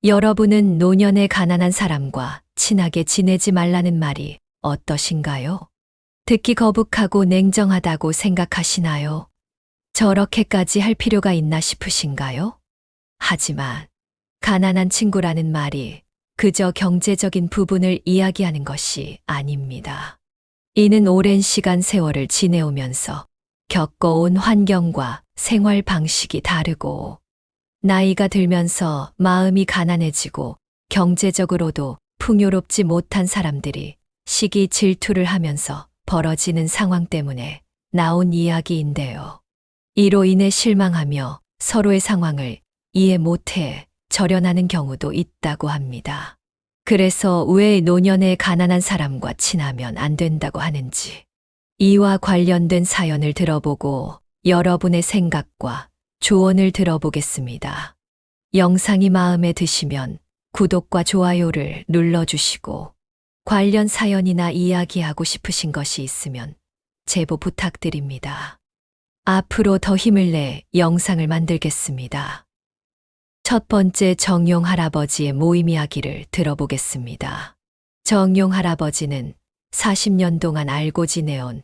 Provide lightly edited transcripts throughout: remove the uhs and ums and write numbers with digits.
여러분은 노년의 가난한 사람과 친하게 지내지 말라는 말이 어떠신가요? 듣기 거북하고 냉정하다고 생각하시나요? 저렇게까지 할 필요가 있나 싶으신가요? 하지만 가난한 친구라는 말이 그저 경제적인 부분을 이야기하는 것이 아닙니다. 이는 오랜 시간 세월을 지내오면서 겪어온 환경과 생활 방식이 다르고 나이가 들면서 마음이 가난해지고 경제적으로도 풍요롭지 못한 사람들이 시기 질투를 하면서 벌어지는 상황 때문에 나온 이야기인데요. 이로 인해 실망하며 서로의 상황을 이해 못해 절연하는 경우도 있다고 합니다. 그래서 왜 노년의 가난한 사람과 친하면 안 된다고 하는지 이와 관련된 사연을 들어보고 여러분의 생각과 조언을 들어보겠습니다. 영상이 마음에 드시면 구독과 좋아요를 눌러주시고 관련 사연이나 이야기하고 싶으신 것이 있으면 제보 부탁드립니다. 앞으로 더 힘을 내 영상을 만들겠습니다. 첫 번째 정용 할아버지의 모임 이야기를 들어보겠습니다. 정용 할아버지는 40년 동안 알고 지내온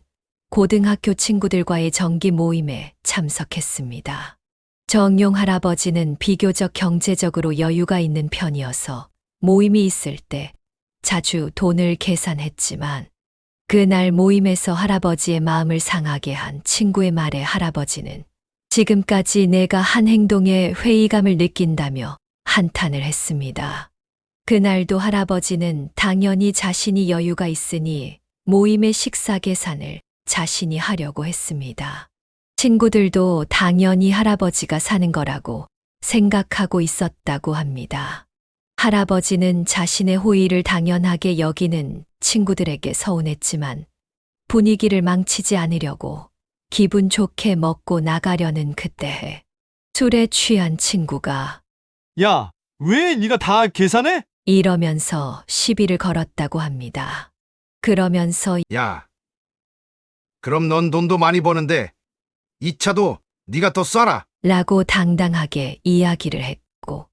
고등학교 친구들과의 정기 모임에 참석했습니다. 정용 할아버지는 비교적 경제적으로 여유가 있는 편이어서 모임이 있을 때 자주 돈을 계산했지만 그날 모임에서 할아버지의 마음을 상하게 한 친구의 말에 할아버지는 지금까지 내가 한 행동에 회의감을 느낀다며 한탄을 했습니다. 그날도 할아버지는 당연히 자신이 여유가 있으니 모임의 식사 계산을 자신이 하려고 했습니다. 친구들도 당연히 할아버지가 사는 거라고 생각하고 있었다고 합니다. 할아버지는 자신의 호의를 당연하게 여기는 친구들에게 서운했지만 분위기를 망치지 않으려고 기분 좋게 먹고 나가려는 그때 술에 취한 친구가 야, 왜 네가 다 계산해? 이러면서 시비를 걸었다고 합니다. 그러면서 야, 그럼 넌 돈도 많이 버는데 이 차도 네가 더 쏴라. 라고 당당하게 이야기를 했고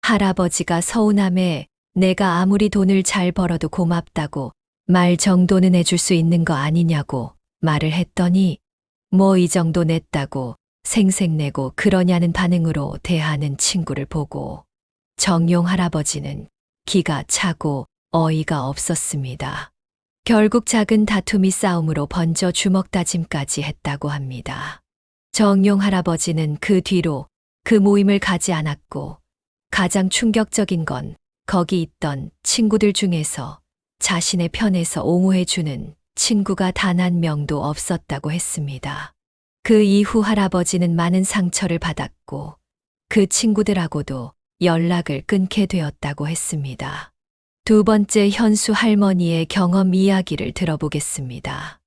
할아버지가 서운함에 내가 아무리 돈을 잘 벌어도 고맙다고 말 정도는 해줄 수 있는 거 아니냐고 말을 했더니 뭐 이 정도 냈다고 생색내고 그러냐는 반응으로 대하는 친구를 보고 정용 할아버지는 기가 차고 어이가 없었습니다. 결국 작은 다툼이 싸움으로 번져 주먹 다짐까지 했다고 합니다. 정용 할아버지는 그 뒤로 그 모임을 가지 않았고 가장 충격적인 건 거기 있던 친구들 중에서 자신의 편에서 옹호해주는 친구가 단 한 명도 없었다고 했습니다. 그 이후 할아버지는 많은 상처를 받았고 그 친구들하고도 연락을 끊게 되었다고 했습니다. 두 번째 현수 할머니의 경험 이야기를 들어보겠습니다.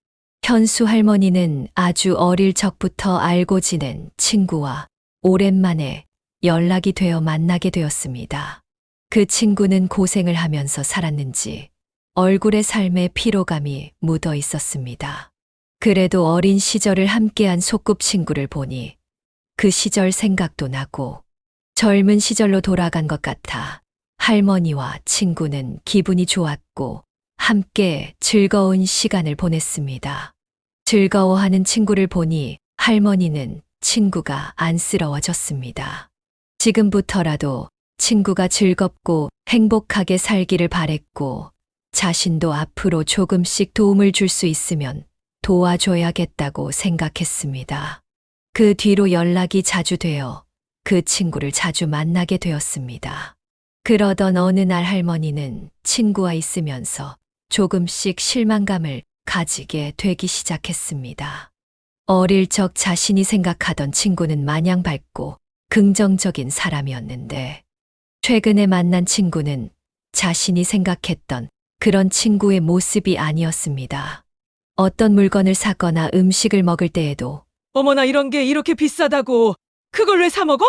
현수 할머니는 아주 어릴 적부터 알고 지낸 친구와 오랜만에 연락이 되어 만나게 되었습니다. 그 친구는 고생을 하면서 살았는지 얼굴에 삶의 피로감이 묻어 있었습니다. 그래도 어린 시절을 함께한 소꿉친구를 보니 그 시절 생각도 나고 젊은 시절로 돌아간 것 같아 할머니와 친구는 기분이 좋았고 함께 즐거운 시간을 보냈습니다. 즐거워하는 친구를 보니 할머니는 친구가 안쓰러워졌습니다. 지금부터라도 친구가 즐겁고 행복하게 살기를 바랬고 자신도 앞으로 조금씩 도움을 줄 수 있으면 도와줘야겠다고 생각했습니다. 그 뒤로 연락이 자주 되어 그 친구를 자주 만나게 되었습니다. 그러던 어느 날 할머니는 친구와 있으면서 조금씩 실망감을 가지게 되기 시작했습니다. 어릴 적 자신이 생각하던 친구는 마냥 밝고 긍정적인 사람이었는데 최근에 만난 친구는 자신이 생각했던 그런 친구의 모습이 아니었습니다. 어떤 물건을 사거나 음식을 먹을 때에도 어머나 이런 게 이렇게 비싸다고 그걸 왜 사 먹어?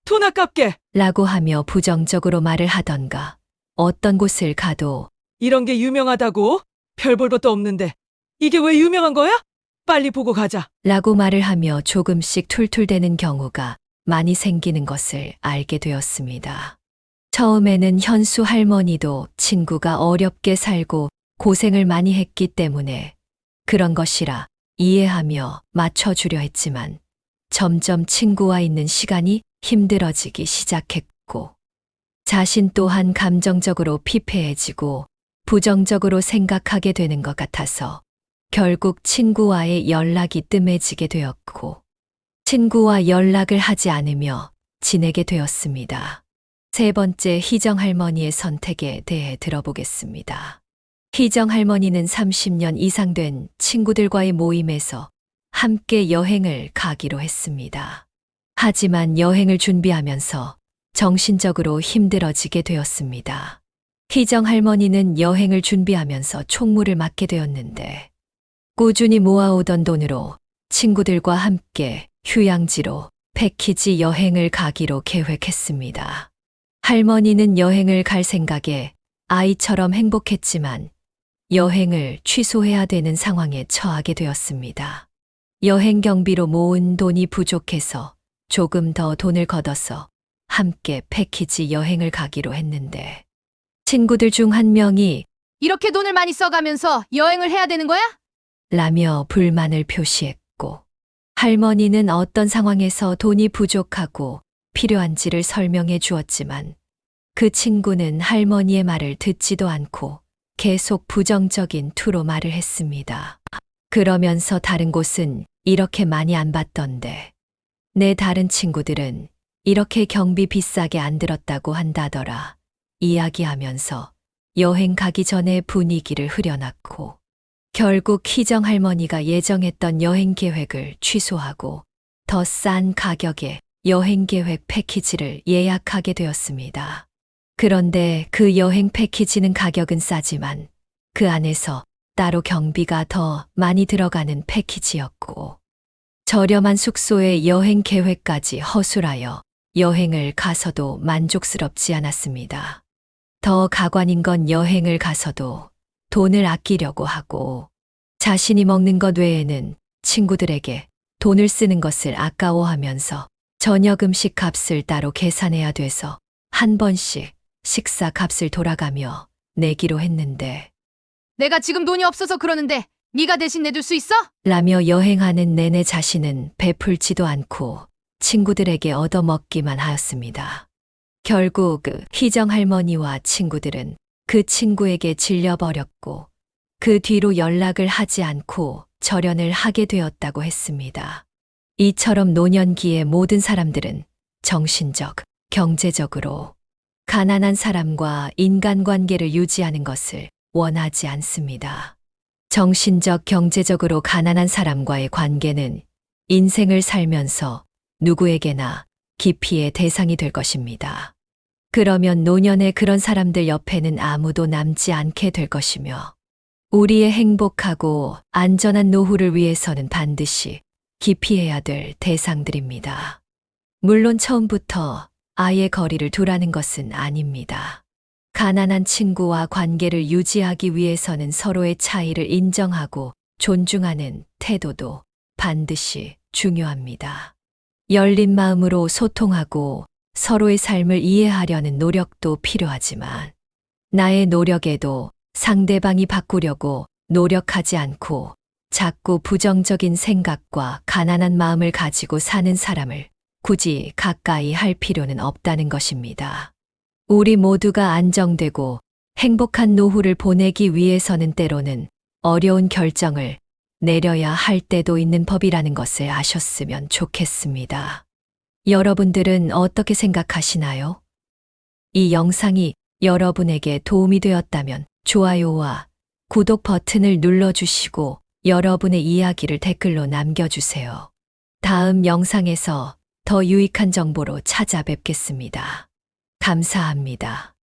돈 아깝게. 라고 하며 부정적으로 말을 하던가 어떤 곳을 가도 이런 게 유명하다고? 별 볼 것도 없는데 이게 왜 유명한 거야? 빨리 보고 가자. 라고 말을 하며 조금씩 툴툴대는 경우가 많이 생기는 것을 알게 되었습니다. 처음에는 현수 할머니도 친구가 어렵게 살고 고생을 많이 했기 때문에 그런 것이라 이해하며 맞춰주려 했지만 점점 친구와 있는 시간이 힘들어지기 시작했고 자신 또한 감정적으로 피폐해지고 부정적으로 생각하게 되는 것 같아서 결국 친구와의 연락이 뜸해지게 되었고 친구와 연락을 하지 않으며 지내게 되었습니다. 세 번째, 희정 할머니의 선택에 대해 들어보겠습니다. 희정 할머니는 30년 이상 된 친구들과의 모임에서 함께 여행을 가기로 했습니다. 하지만 여행을 준비하면서 정신적으로 힘들어지게 되었습니다. 희정 할머니는 여행을 준비하면서 총무를 맡게 되었는데 꾸준히 모아오던 돈으로 친구들과 함께 휴양지로 패키지 여행을 가기로 계획했습니다. 할머니는 여행을 갈 생각에 아이처럼 행복했지만 여행을 취소해야 되는 상황에 처하게 되었습니다. 여행 경비로 모은 돈이 부족해서 조금 더 돈을 걷어서 함께 패키지 여행을 가기로 했는데 친구들 중 한 명이 이렇게 돈을 많이 써가면서 여행을 해야 되는 거야? 라며 불만을 표시했고 할머니는 어떤 상황에서 돈이 부족하고 필요한지를 설명해 주었지만 그 친구는 할머니의 말을 듣지도 않고 계속 부정적인 투로 말을 했습니다. 그러면서 다른 곳은 이렇게 많이 안 받던데 내 다른 친구들은 이렇게 경비 비싸게 안 들었다고 한다더라 이야기하면서 여행 가기 전에 분위기를 흐려놨고 결국 희정 할머니가 예정했던 여행 계획을 취소하고 더 싼 가격의 여행 계획 패키지를 예약하게 되었습니다. 그런데 그 여행 패키지는 가격은 싸지만 그 안에서 따로 경비가 더 많이 들어가는 패키지였고 저렴한 숙소에 여행 계획까지 허술하여 여행을 가서도 만족스럽지 않았습니다. 더 가관인 건 여행을 가서도 돈을 아끼려고 하고 자신이 먹는 것 외에는 친구들에게 돈을 쓰는 것을 아까워하면서 저녁 음식 값을 따로 계산해야 돼서 한 번씩 식사 값을 돌아가며 내기로 했는데 내가 지금 돈이 없어서 그러는데 네가 대신 내줄 수 있어? 라며 여행하는 내내 자신은 베풀지도 않고 친구들에게 얻어먹기만 하였습니다. 결국 희정 할머니와 친구들은 그 친구에게 질려버렸고 그 뒤로 연락을 하지 않고 절연을 하게 되었다고 했습니다. 이처럼 노년기의 모든 사람들은 정신적, 경제적으로 가난한 사람과 인간관계를 유지하는 것을 원하지 않습니다. 정신적, 경제적으로 가난한 사람과의 관계는 인생을 살면서 누구에게나 기피의 대상이 될 것입니다. 그러면 노년에 그런 사람들 옆에는 아무도 남지 않게 될 것이며 우리의 행복하고 안전한 노후를 위해서는 반드시 기피해야 될 대상들입니다. 물론 처음부터 아예 거리를 두라는 것은 아닙니다. 가난한 친구와 관계를 유지하기 위해서는 서로의 차이를 인정하고 존중하는 태도도 반드시 중요합니다. 열린 마음으로 소통하고 서로의 삶을 이해하려는 노력도 필요하지만 나의 노력에도 상대방이 바꾸려고 노력하지 않고 자꾸 부정적인 생각과 가난한 마음을 가지고 사는 사람을 굳이 가까이 할 필요는 없다는 것입니다. 우리 모두가 안정되고 행복한 노후를 보내기 위해서는 때로는 어려운 결정을 내려야 할 때도 있는 법이라는 것을 아셨으면 좋겠습니다. 여러분들은 어떻게 생각하시나요? 이 영상이 여러분에게 도움이 되었다면 좋아요와 구독 버튼을 눌러주시고 여러분의 이야기를 댓글로 남겨주세요. 다음 영상에서 더 유익한 정보로 찾아뵙겠습니다. 감사합니다.